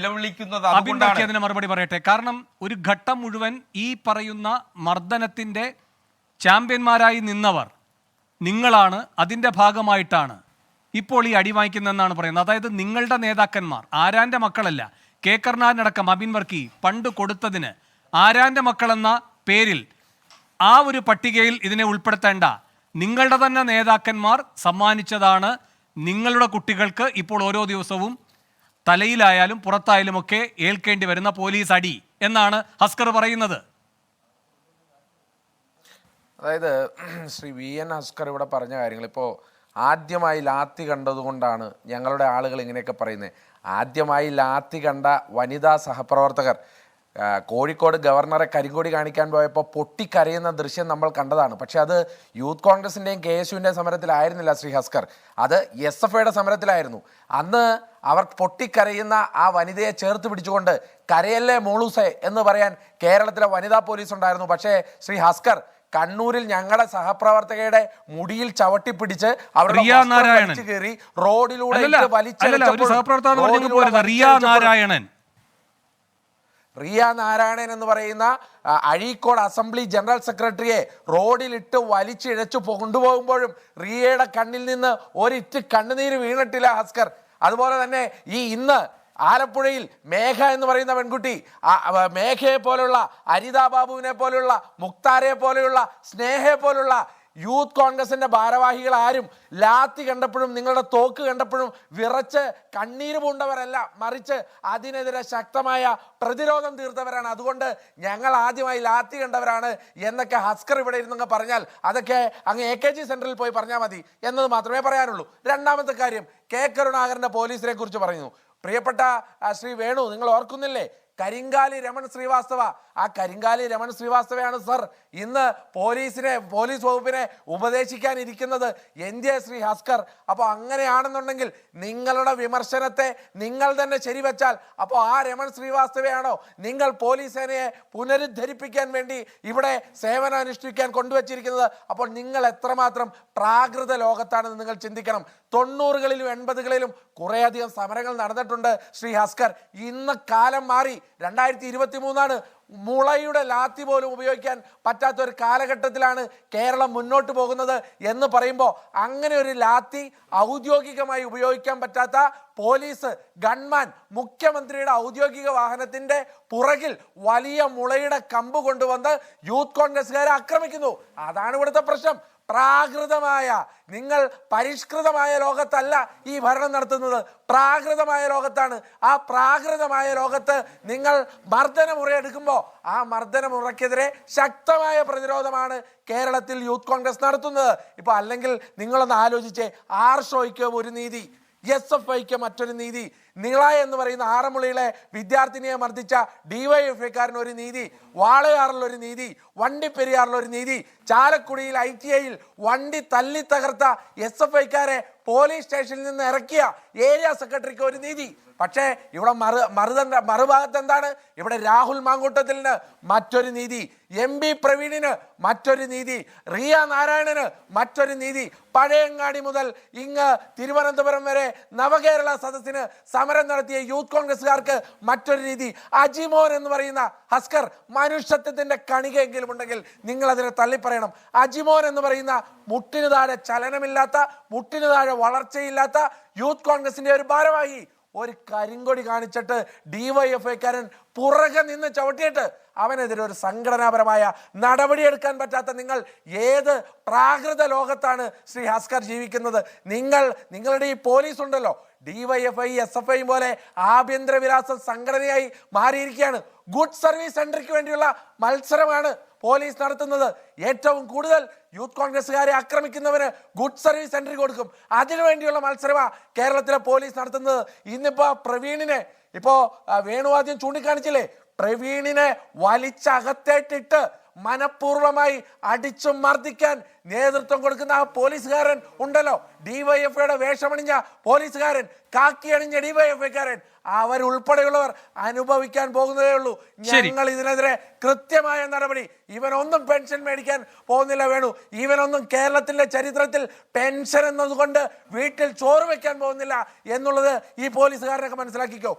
നിലവിളിക്കുന്നത്. അതിന് മറുപടി പറയട്ടെ. കാരണം ഒരു ഘട്ടം മുഴുവൻ ഈ പറയുന്ന മർദ്ദനത്തിന്റെ ചാമ്പ്യന്മാരായി നിന്നവർ നിങ്ങളാണ്, അതിന്റെ ഭാഗമായിട്ടാണ് ഇപ്പോൾ ഈ അടി വാങ്ങിക്കുന്നതെന്നാണ് പറയുന്നത്. അതായത് നിങ്ങളുടെ നേതാക്കന്മാർ ആരാന്റെ മക്കളല്ല, കെ കരുണാകരനടക്കം അബിൻ വർക്കി പണ്ട് കൊടുത്തതിന് ആരാന്റെ മക്കളെന്ന പേരിൽ ആ ഒരു പട്ടികയിൽ ഇതിനെ ഉൾപ്പെടുത്തേണ്ട നിങ്ങളുടെ തന്നെ നേതാക്കന്മാർ സമ്മാനിച്ചതാണ് നിങ്ങളുടെ കുട്ടികൾക്ക് ഇപ്പോൾ ഓരോ ദിവസവും തലയിലായാലും പുറത്തായാലും ഒക്കെ ഏൽക്കേണ്ടി വരുന്ന പോലീസ് അടി എന്നാണ് ഹസ്കർ പറയുന്നത്. അതായത് ശ്രീ വി എൻ ഹസ്കർ ഇവിടെ പറഞ്ഞ കാര്യങ്ങൾ, ഇപ്പോൾ ആദ്യമായി ലാത്തി കണ്ടതുകൊണ്ടാണ് ഞങ്ങളുടെ ആളുകൾ ഇങ്ങനെയൊക്കെ പറയുന്നത്. ആദ്യമായി ലാത്തി കണ്ട വനിതാ സഹപ്രവർത്തകർ കോഴിക്കോട് ഗവർണറെ കരിങ്കൊടി കാണിക്കാൻ പോയപ്പോൾ പൊട്ടിക്കരയുന്ന ദൃശ്യം നമ്മൾ കണ്ടതാണ്. പക്ഷെ അത് യൂത്ത് കോൺഗ്രസിൻ്റെയും കെ എസ് യുവിൻ്റെയും സമരത്തിലായിരുന്നില്ല ശ്രീ ഹസ്കർ, അത് SF-യുടെ സമരത്തിലായിരുന്നു. അന്ന് അവർ പൊട്ടിക്കരയുന്ന ആ വനിതയെ ചേർത്ത് പിടിച്ചുകൊണ്ട് കരയല്ലേ മോളൂസെ എന്ന് പറയാൻ കേരളത്തിലെ വനിതാ പോലീസ് ഉണ്ടായിരുന്നു. പക്ഷേ ശ്രീ ഹസ്കർ, കണ്ണൂരിൽ ഞങ്ങളുടെ സഹപ്രവർത്തകയുടെ മുടിയിൽ ചവിട്ടിപ്പിടിച്ച് അവരുടെ കയറി റോഡിലൂടെ റിയ നാരായണൻ എന്ന് പറയുന്ന അഴീക്കോട് അസംബ്ലി ജനറൽ സെക്രട്ടറിയെ റോഡിലിട്ട് വലിച്ചിഴച്ചു കൊണ്ടുപോകുമ്പോഴും റിയയുടെ കണ്ണിൽ നിന്ന് ഒരിറ്റ് കണ്ണുനീര് വീണിട്ടില്ല ഹസ്കർ. അതുപോലെ തന്നെ ഈ ഇന്ന് ആലപ്പുഴയിൽ മേഘ എന്ന് പറയുന്ന പെൺകുട്ടി, മേഘയെ പോലുള്ള, അരിതാ ബാബുവിനെ പോലുള്ള, മുക്താരയെ പോലെയുള്ള, സ്നേഹയെ പോലുള്ള യൂത്ത് കോൺഗ്രസിന്റെ ഭാരവാഹികൾ ആരും ലാത്തി കണ്ടപ്പോഴും നിങ്ങളുടെ തോക്ക് കണ്ടപ്പോഴും വിറച്ച് കണ്ണീര് പൂണ്ടവരല്ല, മറിച്ച് അതിനെതിരെ ശക്തമായ പ്രതിരോധം തീർത്തവരാണ്. അതുകൊണ്ട് ഞങ്ങൾ ആദ്യമായി ലാത്തി കണ്ടവരാണ് എന്നൊക്കെ ഹസ്കർ ഇവിടെ ഇരുന്നങ്ങ് പറഞ്ഞാൽ അതൊക്കെ അങ്ങ് AKG സെന്ററിൽ പോയി പറഞ്ഞാൽ മതി എന്നത് മാത്രമേ പറയാനുള്ളൂ. രണ്ടാമത്തെ കാര്യം, കെ കരുണാകരന്റെ പോലീസിനെ കുറിച്ച് പറയുന്നു. പ്രിയപ്പെട്ട ശ്രീ വേണു, നിങ്ങൾ ഓർക്കുന്നില്ലേ കരിങ്കാലി രമൺ ശ്രീവാസ്തവ? ആ കരിങ്കാലി രമൺ ശ്രീവാസ്തവയാണ് സർ ഇന്ന് പോലീസ് വകുപ്പിനെ ഉപദേശിക്കാനിരിക്കുന്നത്. എന്തിയെ ശ്രീ ഹസ്കർ? അപ്പോൾ അങ്ങനെയാണെന്നുണ്ടെങ്കിൽ നിങ്ങളുടെ വിമർശനത്തെ നിങ്ങൾ തന്നെ ശരിവെച്ചാൽ അപ്പോൾ ആ രമൺ ശ്രീവാസ്തവയാണോ നിങ്ങൾ പോലീസ് സേനയെ പുനരുദ്ധരിപ്പിക്കാൻ വേണ്ടി ഇവിടെ സേവനം അനുഷ്ഠിക്കാൻ കൊണ്ടുവച്ചിരിക്കുന്നത്? അപ്പോൾ നിങ്ങൾ എത്രമാത്രം പ്രാകൃത ലോകത്താണെന്ന് നിങ്ങൾ ചിന്തിക്കണം. 90കളിലും 80കളിലും കുറേയധികം സമരങ്ങൾ നടന്നിട്ടുണ്ട് ശ്രീ ഹസ്കർ. ഇന്ന് കാലം മാറി, 2023 മുളയുടെ ലാത്തി പോലും ഉപയോഗിക്കാൻ പറ്റാത്ത ഒരു കാലഘട്ടത്തിലാണ് കേരളം മുന്നോട്ട് പോകുന്നത് എന്ന് പറയുമ്പോൾ അങ്ങനെ ഒരു ലാത്തി ഔദ്യോഗികമായി ഉപയോഗിക്കാൻ പറ്റാത്ത പോലീസ് ഗൺമാൻ മുഖ്യമന്ത്രിയുടെ ഔദ്യോഗിക വാഹനത്തിന്റെ പുറകിൽ വലിയ മുളയുടെ കമ്പ് കൊണ്ടുവന്ന് യൂത്ത് കോൺഗ്രസ്സുകാരെ ആക്രമിക്കുന്നു. അതാണ് ഇവിടുത്തെ പ്രശ്നം. പ്രാകൃതമായ, നിങ്ങൾ പരിഷ്കൃതമായ ലോകത്തല്ല ഈ ഭരണം നടത്തുന്നത്, പ്രാകൃതമായ ലോകത്താണ്. ആ പ്രാകൃതമായ ലോകത്ത് നിങ്ങൾ മർദ്ദനമുറയെടുക്കുമ്പോൾ ആ മർദ്ദനമുറയ്ക്കെതിരെ ശക്തമായ പ്രതിരോധമാണ് കേരളത്തിൽ യൂത്ത് കോൺഗ്രസ് നടത്തുന്നത്. ഇപ്പൊ അല്ലെങ്കിൽ നിങ്ങളൊന്ന് ആലോചിച്ചേ, ആർഷോയ്ക്ക് ഒരു നീതി, SFIക്ക് മറ്റൊരു നീതി, നിള എന്ന് പറയുന്ന ആറന്മുളയിലെ വിദ്യാർത്ഥിനിയെ മർദ്ദിച്ച DYFIക്കാരന് ഒരു നീതി, വാളയാറിലൊരു നീതി, വണ്ടിപ്പെരിയാറിലൊരു നീതി, ചാലക്കുടിയിൽ ITIയിൽ വണ്ടി തല്ലി തകർത്ത SFIക്കാരെ പോലീസ് സ്റ്റേഷനിൽ നിന്ന് ഇറക്കിയ ഏരിയ സെക്രട്ടറിക്ക് ഒരു നീതി. പക്ഷേ ഇവിടെ മറുഭാഗത്ത് എന്താണ്? ഇവിടെ രാഹുൽ മാങ്കൂട്ടത്തിന് മറ്റൊരു നീതി, MP പ്രവീണിന് മറ്റൊരു നീതി, റിയ നാരായണന് മറ്റൊരു നീതി, പഴയങ്ങാടി മുതൽ ഇങ്ങ് തിരുവനന്തപുരം വരെ നവകേരള സദസ്സിന് സമരം നടത്തിയ യൂത്ത് കോൺഗ്രസ്സുകാർക്ക് മറ്റൊരു രീതി. അജിമോൻ എന്ന് പറയുന്ന ഹസ്കർ, മനുഷ്യത്വത്തിന്റെ കണികയെങ്കിലും ഉണ്ടെങ്കിൽ നിങ്ങൾ അതിനെ തള്ളിപ്പറയണം. അജിമോൻ എന്ന് പറയുന്ന മുട്ടിന് താഴെ ചലനമില്ലാത്ത, മുട്ടിന് താഴെ വളർച്ചയില്ലാത്ത യൂത്ത് കോൺഗ്രസിന്റെ ഒരു ഭാരവാഹി ഒരു കരിങ്കൊടി കാണിച്ചിട്ട് DYFIക്കാരൻ പുറകെ നിന്ന് ചവിട്ടിയിട്ട് അവനെതിരെ ഒരു സംഘടനാപരമായ നടപടിയെടുക്കാൻ പറ്റാത്ത നിങ്ങൾ ഏത് പ്രാകൃത ലോകത്താണ് ശ്രീ ഹസ്കർ ജീവിക്കുന്നത്? നിങ്ങളുടെ ഈ പോലീസ് ഉണ്ടല്ലോ, DYFI SFI പോലെ ആഭ്യന്തര വിലാസ സംഘടനയായി മാറിയിരിക്കുകയാണ്. ഗുഡ് സർവീസ് സെന്ററിക്ക് വേണ്ടിയുള്ള മത്സരമാണ് പോലീസ് നടത്തുന്നത്. ഏറ്റവും കൂടുതൽ യൂത്ത് കോൺഗ്രസ്സുകാരെ ആക്രമിക്കുന്നവന് ഗുഡ് സർവീസ് സെന്റർ കൊടുക്കും. അതിനുവേണ്ടിയുള്ള മത്സരമാണ് കേരളത്തിലെ പോലീസ് നടത്തുന്നത്. ഇന്നിപ്പോ പ്രവീണിനെ, വേണു ആദ്യം ചൂണ്ടിക്കാണിച്ചില്ലേ, പ്രവീണിനെ വലിച്ചകത്തേറ്റിട്ട് മനഃപൂർവ്വമായി അടിച്ചു മർദ്ദിക്കാൻ നേതൃത്വം കൊടുക്കുന്ന ആ പോലീസുകാരൻ ഉണ്ടല്ലോ, DYFIയുടെ വേഷമണിഞ്ഞ പോലീസുകാരൻ, കാക്കി അണിഞ്ഞ DYFIക്കാരൻ, അവരുൾപ്പെടെയുള്ളവർ അനുഭവിക്കാൻ പോകുന്നതേ ഉള്ളൂ. ഞങ്ങൾ ഇതിനെതിരെ കൃത്യമായ നടപടി. ഇവനൊന്നും പെൻഷൻ മേടിക്കാൻ പോകുന്നില്ല വേണു, ഇവനൊന്നും കേരളത്തിന്റെ ചരിത്രത്തിൽ പെൻഷൻ എന്നതുകൊണ്ട് വീട്ടിൽ ചോറ് വെക്കാൻ പോകുന്നില്ല എന്നുള്ളത് ഈ പോലീസുകാരനൊക്കെ മനസ്സിലാക്കിക്കോ.